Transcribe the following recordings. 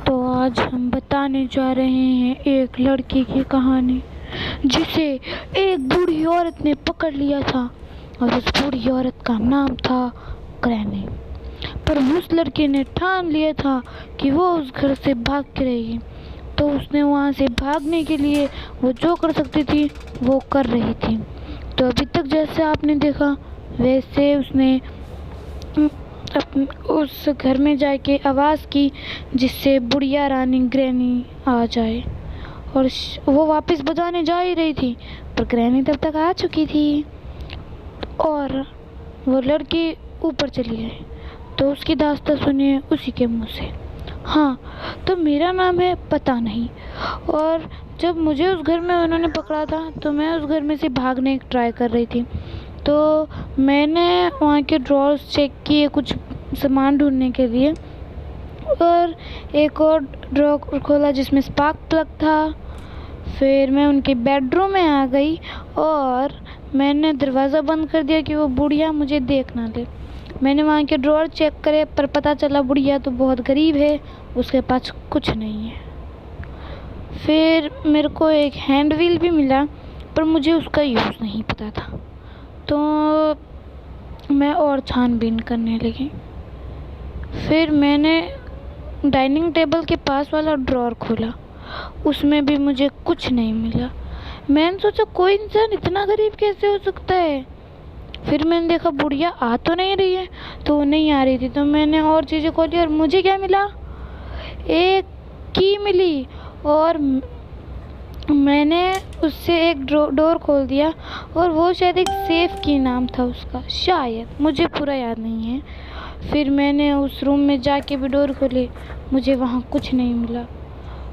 तो आज हम बताने जा रहे हैं एक लड़की की कहानी जिसे एक बूढ़ी औरत ने पकड़ लिया था और उस बूढ़ी औरत का नाम था ग्रैनी। पर उस लड़की ने ठान लिया था कि वो उस घर से भाग के रहेगी, तो उसने वहाँ से भागने के लिए वो जो कर सकती थी वो कर रही थी। तो अभी तक जैसे आपने देखा वैसे उसने उस घर में जाके आवाज़ की जिससे बुढ़िया रानी ग्रैनी आ जाए, और वो वापस बजाने जा ही रही थी पर ग्रैनी तब तक आ चुकी थी और वो लड़की ऊपर चली गई। तो उसकी दास्तां सुनिए उसी के मुंह से। हाँ, तो मेरा नाम है पता नहीं, और जब मुझे उस घर में उन्होंने पकड़ा था तो मैं उस घर में से भागने की ट्राई कर रही थी। तो मैंने वहाँ के ड्रॉर्स चेक किए कुछ सामान ढूंढने के लिए, और एक और ड्रॉर खोला जिसमें स्पार्क प्लग था। फिर मैं उनके बेडरूम में आ गई और मैंने दरवाज़ा बंद कर दिया कि वो बुढ़िया मुझे देख ना ले। मैंने वहाँ के ड्रॉर चेक करे पर पता चला बुढ़िया तो बहुत गरीब है, उसके पास कुछ नहीं है। फिर मेरे को एक हैंड व्हील भी मिला पर मुझे उसका यूज़ नहीं पता था, तो मैं और छानबीन करने लगी। फिर मैंने डाइनिंग टेबल के पास वाला ड्रॉर खोला, उसमें भी मुझे कुछ नहीं मिला। मैंने सोचा कोई इंसान इतना गरीब कैसे हो सकता है। फिर मैंने देखा बुढ़िया आ तो नहीं रही है, तो वो नहीं आ रही थी, तो मैंने और चीज़ें खोली और मुझे क्या मिला, एक की मिली, और मैंने उससे एक डोर खोल दिया और वो शायद एक सेफ की नाम था उसका, शायद, मुझे पूरा याद नहीं है। फिर मैंने उस रूम में जाके भी डोर खोली, मुझे वहाँ कुछ नहीं मिला,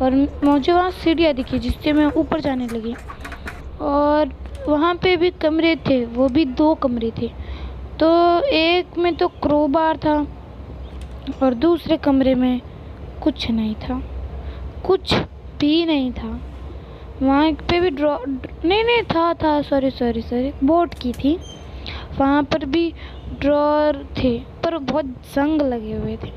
और मुझे वहाँ सीढ़ियाँ दिखी जिससे मैं ऊपर जाने लगी, और वहाँ पे भी कमरे थे, वो भी 2 कमरे थे। तो एक में तो क्रोबार था और दूसरे कमरे में कुछ नहीं था, कुछ भी नहीं था। वहाँ पे भी नहीं था सॉरी बोर्ड की थी, वहाँ पर भी ड्रॉर थे पर बहुत जंग लगे हुए थे।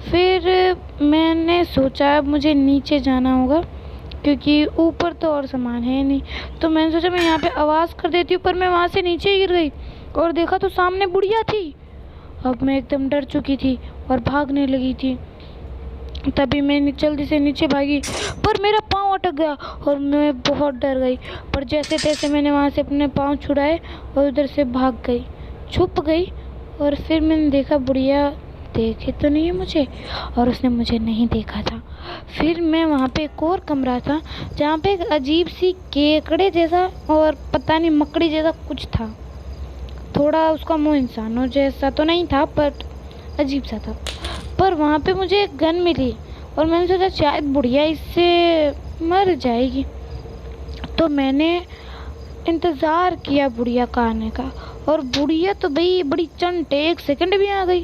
फिर मैंने सोचा अब मुझे नीचे जाना होगा क्योंकि ऊपर तो और सामान है नहीं, तो मैंने सोचा मैं यहाँ पे आवाज़ कर देती हूँ, पर मैं वहाँ से नीचे गिर गई और देखा तो सामने बुढ़िया थी। अब मैं एकदम डर चुकी थी और भागने लगी थी। तभी मैं जल्दी से नीचे भागी पर मेरा पाँव अटक गया और मैं बहुत डर गई, पर जैसे तैसे मैंने वहाँ से अपने पाँव छुड़ाए और उधर से भाग गई, छुप गई। और फिर मैंने देखा बुढ़िया देखे तो नहीं है मुझे, और उसने मुझे नहीं देखा था। फिर मैं वहाँ पे एक और कमरा था जहाँ पे एक अजीब सी केकड़े जैसा और पता नहीं मकड़ी जैसा कुछ था, थोड़ा उसका मुँह इंसानों जैसा तो नहीं था पर अजीब सा था। पर वहाँ पे मुझे एक गन मिली और मैंने सोचा शायद बुढ़िया इससे मर जाएगी, तो मैंने इंतज़ार किया बुढ़िया का आने का, और बुढ़िया तो भाई बड़ी चंट 1 सेकंड भी आ गई।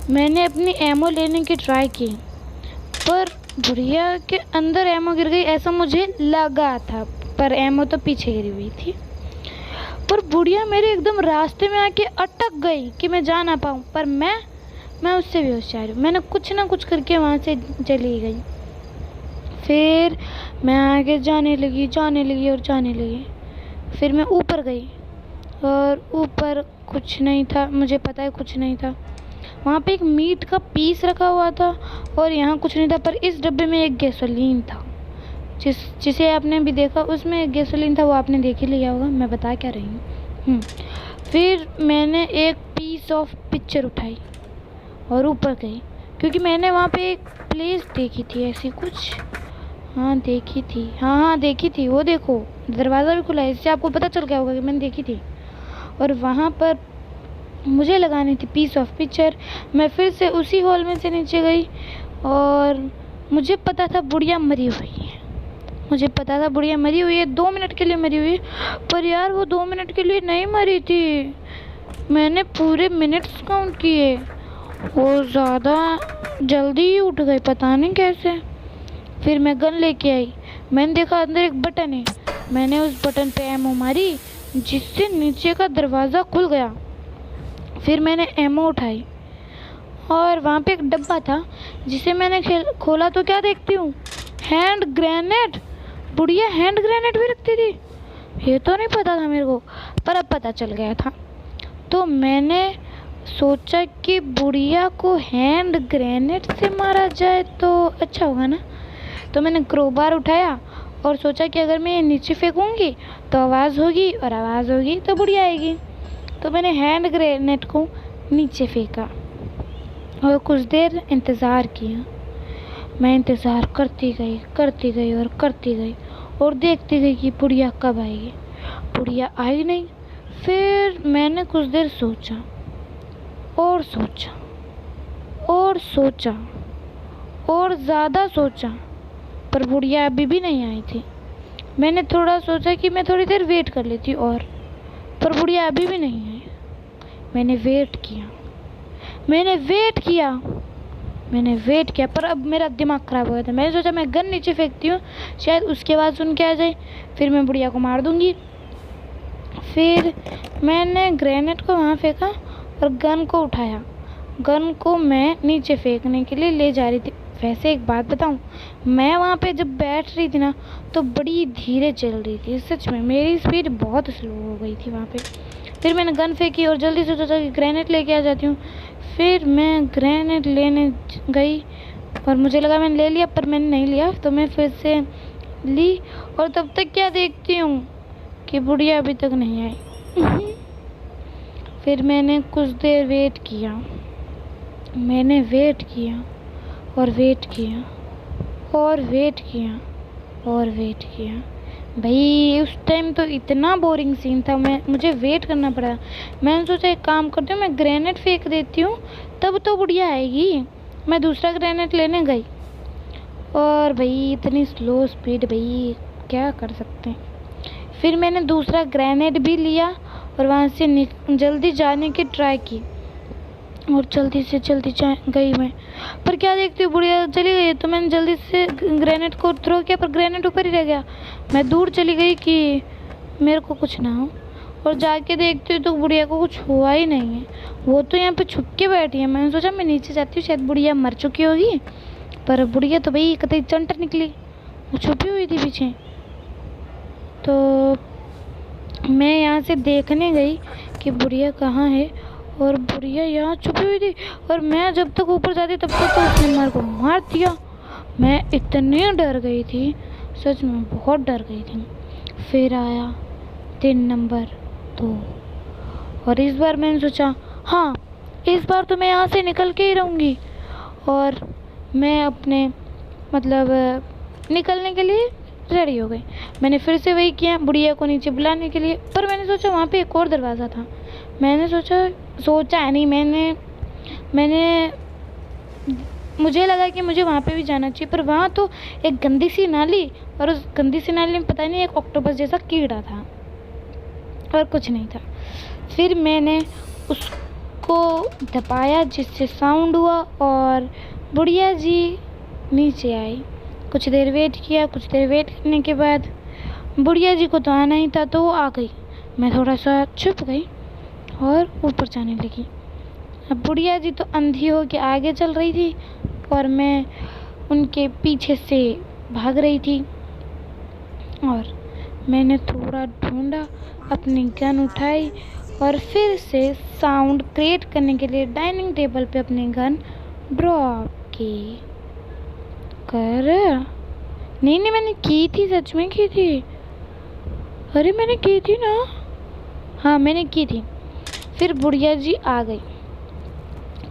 मैंने अपनी एमो लेने की ट्राई की पर बुढ़िया के अंदर एमो गिर गई ऐसा मुझे लगा था, पर एमो तो पीछे गिरी हुई थी। पर बुढ़िया मेरे एकदम रास्ते में आके अटक गई कि मैं जा ना पाऊँ, पर मैं उससे भी होशियार हूँ, मैंने कुछ ना कुछ करके वहाँ से चली गई। फिर मैं आगे जाने लगी। फिर मैं ऊपर गई और ऊपर कुछ नहीं था, मुझे पता है कुछ नहीं था। वहाँ पे एक मीट का पीस रखा हुआ था और यहाँ कुछ नहीं था, पर इस डब्बे में एक गैसोलीन था जिसे आपने भी देखा, उसमें एक गैसोलीन था, वो आपने देख ही लिया होगा, मैं बता क्या रही हूँ। फिर मैंने एक पीस ऑफ पिक्चर उठाई और ऊपर गई क्योंकि मैंने वहाँ पे एक प्लेस देखी थी ऐसी कुछ, देखी थी, वो देखो दरवाज़ा भी खुला है, इससे आपको पता चल गया होगा कि मैंने देखी थी। और वहाँ पर मुझे लगानी थी पीस ऑफ पिक्चर। मैं फिर से उसी हॉल में से नीचे गई और मुझे पता था बुढ़िया मरी हुई है, 2 मिनट के लिए मरी हुई है, पर यार वो 2 मिनट के लिए नहीं मरी थी, मैंने पूरे मिनट्स काउंट किए, वो ज़्यादा जल्दी ही उठ गई, पता नहीं कैसे। फिर मैं गन लेके आई, मैंने देखा अंदर एक बटन है, मैंने उस बटन पे एमो मारी जिससे नीचे का दरवाज़ा खुल गया। फिर मैंने एमो उठाई और वहाँ पे एक डब्बा था जिसे मैंने खोला तो क्या देखती हूँ, हैंड ग्रेनेड। बुढ़िया हैंड ग्रेनेड भी रखती थी, ये तो नहीं पता था मेरे को, पर अब पता चल गया था। तो मैंने सोचा कि बुढ़िया को हैंड ग्रेनेड से मारा जाए तो अच्छा होगा ना। तो मैंने क्रोबार उठाया और सोचा कि अगर मैं ये नीचे फेंकूंगी तो आवाज़ होगी, और आवाज़ होगी तो बुढ़िया आएगी। तो मैंने हैंड ग्रेनेड को नीचे फेंका और कुछ देर इंतज़ार किया। मैं इंतज़ार करती गई और करती गई और देखती गई कि बुढ़िया कब आएगी। बुढ़िया आई नहीं। फिर मैंने कुछ देर सोचा और सोचा और सोचा और ज़्यादा सोचा, पर बुढ़िया अभी भी नहीं आई थी। मैंने थोड़ा सोचा कि मैं थोड़ी देर वेट कर लेती और, पर बुढ़िया अभी भी नहीं आई। मैंने वेट किया, पर अब मेरा दिमाग ख़राब हो गया था। मैंने सोचा मैं गन नीचे फेंकती हूँ, शायद उसके आवाज़ सुन के आ जाए, फिर मैं बुढ़िया को मार दूँगी। फिर मैंने ग्रेनेड को वहाँ फेंका और गन को उठाया। गन को मैं नीचे फेंकने के लिए ले जा रही थी। वैसे एक बात बताऊँ, मैं वहाँ पे जब बैठ रही थी ना तो बड़ी धीरे चल रही थी। सच में मेरी स्पीड बहुत स्लो हो गई थी वहाँ पे। फिर मैंने गन फेंकी और जल्दी से सोचा कि ग्रेनेड लेके आ जाती हूँ। फिर मैं ग्रेनेड लेने गई और मुझे लगा मैंने ले लिया, पर मैंने नहीं लिया। तो मैं फिर से ली और तब तक क्या देखती हूँ कि बुढ़िया अभी तक नहीं आई। फिर मैंने कुछ देर वेट किया। मैंने वेट किया और वेट किया और वेट किया और वेट किया। भाई उस टाइम तो इतना बोरिंग सीन था, मुझे वेट करना पड़ा। मैंने सोचा एक काम करती हूँ, मैं ग्रेनेड फेंक देती हूँ, तब तो बुढ़िया आएगी। मैं दूसरा ग्रेनेड लेने गई और भाई इतनी स्लो स्पीड, भाई क्या कर सकते हैं। फिर मैंने दूसरा ग्रेनेड भी लिया और वहाँ से जल्दी जाने की ट्राई की और जल्दी गई मैं, पर क्या देखती हूँ बुढ़िया चली गई। तो मैंने जल्दी से ग्रेनेड को थ्रो किया, पर ग्रेनेड ऊपर ही रह गया। मैं दूर चली गई कि मेरे को कुछ ना हो, और जाके देखती हूँ तो बुढ़िया को कुछ हुआ ही नहीं है। वो तो यहाँ पे छुप के बैठी है। मैंने सोचा मैं नीचे जाती हूँ, शायद बुढ़िया मर चुकी होगी, पर बुढ़िया तो भाई कतई चंटर निकली, वो छुपी हुई थी पीछे। तो मैं यहाँ से देखने गई कि बुढ़िया कहाँ है, और बुढ़िया यहाँ छुपी हुई थी। और मैं जब तक ऊपर जाती तब तक तो उसने मेरे को मार दिया। मैं इतनी डर गई थी, सच में बहुत डर गई थी। फिर आया दिन नंबर 2 और इस बार मैंने सोचा हाँ इस बार तो मैं यहाँ से निकल के ही रहूँगी। और मैं अपने निकलने के लिए रेडी हो गई। मैंने फिर से वही किया बुढ़िया को नीचे बुलाने के लिए, पर मैंने सोचा वहाँ पे एक और दरवाज़ा था। मैंने मुझे लगा कि मुझे वहाँ पे भी जाना चाहिए, पर वहाँ तो एक गंदी सी नाली, और उस गंदी सी नाली में पता नहीं एक ऑक्टोपस जैसा कीड़ा था और कुछ नहीं था। फिर मैंने उसको दबाया जिससे साउंड हुआ और बुढ़िया जी नीचे आई। कुछ देर वेट करने के बाद बुढ़िया जी को तो आना ही था, तो वो आ गई। मैं थोड़ा सा छुप गई और ऊपर जाने लगी। अब बुढ़िया जी तो अंधी हो के आगे चल रही थी और मैं उनके पीछे से भाग रही थी। और मैंने थोड़ा ढूंढा, अपनी गन उठाई और फिर से साउंड क्रिएट करने के लिए डाइनिंग टेबल पे अपनी गन ड्रॉप की। नहीं मैंने की थी, सच में की थी। अरे मैंने की थी ना, हाँ मैंने की थी। फिर बुढ़िया जी आ गई,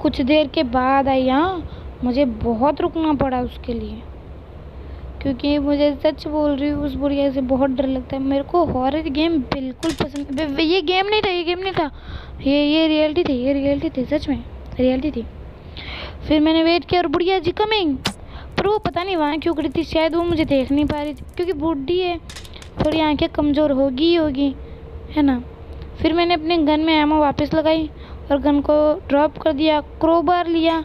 कुछ देर के बाद आई। हाँ मुझे बहुत रुकना पड़ा उसके लिए, क्योंकि मुझे सच बोल रही हूँ उस बुढ़िया से बहुत डर लगता है। मेरे को हॉरर गेम बिल्कुल पसंद। ये गेम नहीं था, ये रियलिटी थी, सच में रियलिटी थी। फिर मैंने वेट किया और बुढ़िया जी कमिंग, पर वो पता नहीं वहाँ क्यों खड़ी थी। शायद वो मुझे देख नहीं पा रही थी, क्योंकि बूढ़ी है, थोड़ी आंखें कमज़ोर होगी है ना। फिर मैंने अपने गन में एमो वापस लगाई और गन को ड्रॉप कर दिया, क्रोबार लिया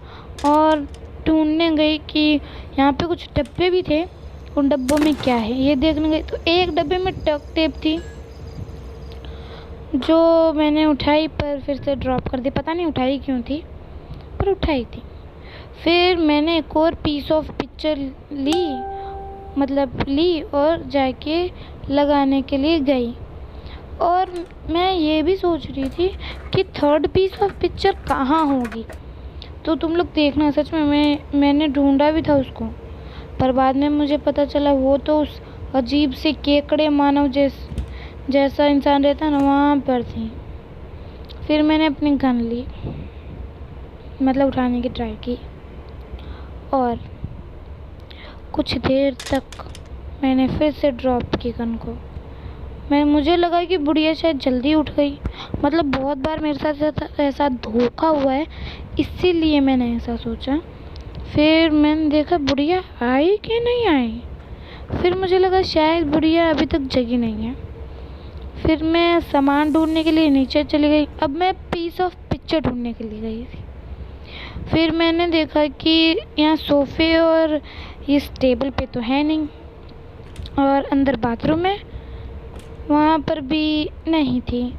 और ढूंढने गई कि यहाँ पे कुछ डब्बे भी थे, उन डब्बों में क्या है ये देखने गई। तो एक डब्बे में डक्ट टेप थी जो मैंने उठाई, पर फिर से ड्रॉप कर दी। पता नहीं उठाई क्यों थी, पर उठाई थी। फिर मैंने एक और पीस ऑफ पिक्चर ली और जाके लगाने के लिए गई। और मैं ये भी सोच रही थी कि थर्ड पीस ऑफ पिक्चर कहाँ होगी। तो तुम लोग देखना, सच में मैंने ढूंढा भी था उसको, पर बाद में मुझे पता चला वो तो उस अजीब से केकड़े मानव जैसा इंसान रहता ना, वहाँ पर थी। फिर मैंने अपनी गन ली, मतलब उठाने की ट्राई की, और कुछ देर तक मैंने फिर से ड्रॉप की गन को। मुझे लगा कि बुढ़िया शायद जल्दी उठ गई, मतलब बहुत बार मेरे साथ ऐसा धोखा हुआ है, इसीलिए मैंने ऐसा सोचा। फिर मैंने देखा बुढ़िया आई कि नहीं आई। फिर मुझे लगा शायद बुढ़िया अभी तक जगी नहीं है। फिर मैं सामान ढूंढने के लिए नीचे चली गई। अब मैं पीस ऑफ पिक्चर ढूंढने के लिए गई थी। फिर मैंने देखा कि यहाँ सोफे और इस टेबल पे तो है नहीं, और अंदर बाथरूम है, वहाँ पर भी नहीं थी।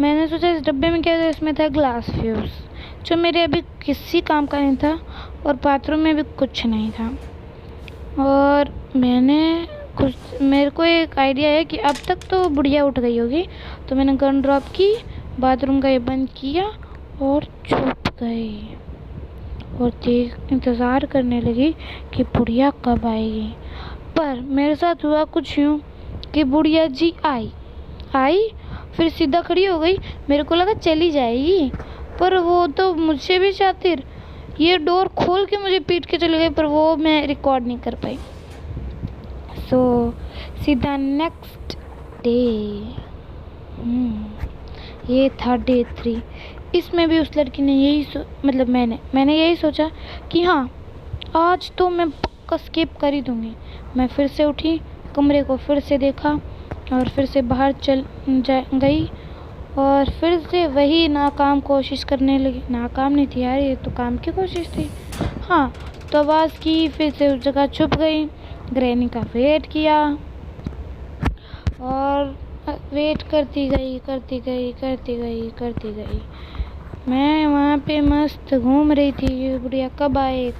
मैंने सोचा इस डब्बे में क्या था, इसमें था ग्लास फ्यूज़, जो मेरे अभी किसी काम का नहीं था, और बाथरूम में भी कुछ नहीं था। और मेरे को एक आइडिया है कि अब तक तो बुढ़िया उठ गई होगी, तो मैंने गन ड्रॉप की, बाथरूम का ये बंद किया और छुप गई, और इंतज़ार करने लगी कि बुढ़िया कब आएगी। पर मेरे साथ हुआ कुछ यूँ कि बुढ़िया जी आई, फिर सीधा खड़ी हो गई। मेरे को लगा चली जाएगी, पर वो तो मुझसे भी शातिर ये डोर खोल के मुझे पीट के चली गई, पर वो मैं रिकॉर्ड नहीं कर पाई। सो सीधा नेक्स्ट डे, ये था डे 3। इसमें भी उस लड़की ने मैंने यही सोचा कि हाँ, आज तो मैं पक्का स्किप कर ही दूँगी। मैं फिर से उठी, कमरे को फिर से देखा, और फिर से बाहर गई, और फिर से वही नाकाम कोशिश करने लगी। नाकाम नहीं थी यार, ये तो काम की कोशिश थी। हाँ, तो आवाज़ की, फिर से उस जगह छुप गई, ग्रैनी का वेट किया, और वेट करती गई। मैं वहाँ पे मस्त घूम रही थी, बुढ़िया कब आए और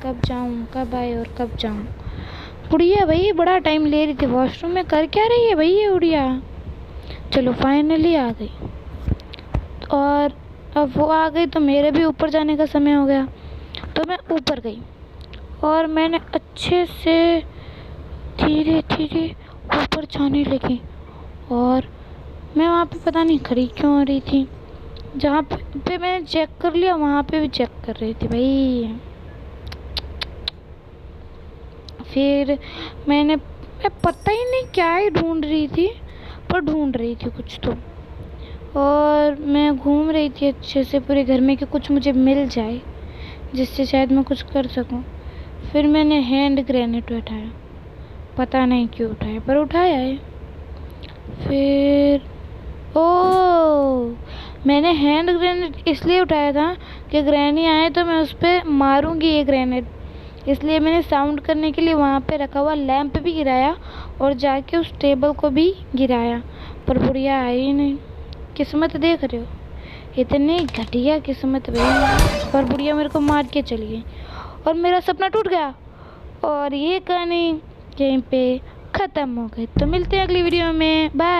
कब जाऊँ। बुढ़िया भाई बड़ा टाइम ले रही थी, वॉशरूम में कर क्या रही है भाई ये बुढ़िया। चलो फाइनली आ गई, और अब वो आ गई तो मेरे भी ऊपर जाने का समय हो गया। तो मैं ऊपर गई, और मैंने अच्छे से धीरे धीरे ऊपर जाने लगी, और मैं वहाँ पे पता नहीं खड़ी क्यों हो रही थी। जहाँ पे मैंने चेक कर लिया, वहाँ पे भी चेक कर रही थी भाई। फिर मैं पता ही नहीं क्या ही ढूंढ रही थी, पर ढूंढ रही थी कुछ तो। और मैं घूम रही थी अच्छे से पूरे घर में कि कुछ मुझे मिल जाए, जिससे शायद मैं कुछ कर सकूं। फिर मैंने हैंड ग्रेनेड उठाया, पता नहीं क्यों उठाया, पर उठाया है। फिर मैंने हैंड ग्रेनेड इसलिए उठाया था कि ग्रैनी आए तो मैं उस पर मारूंगी ये ग्रेनेड, इसलिए मैंने साउंड करने के लिए वहाँ पे रखा हुआ लैंप भी गिराया, और जाके उस टेबल को भी गिराया, पर बुढ़िया आई ही नहीं। किस्मत देख रहे हो, इतनी घटिया किस्मत भाई। और बुढ़िया मेरे को मार के चली गई, और मेरा सपना टूट गया, और ये कहानी यहीं पे ख़त्म हो गई। तो मिलते हैं अगली वीडियो में, बाय।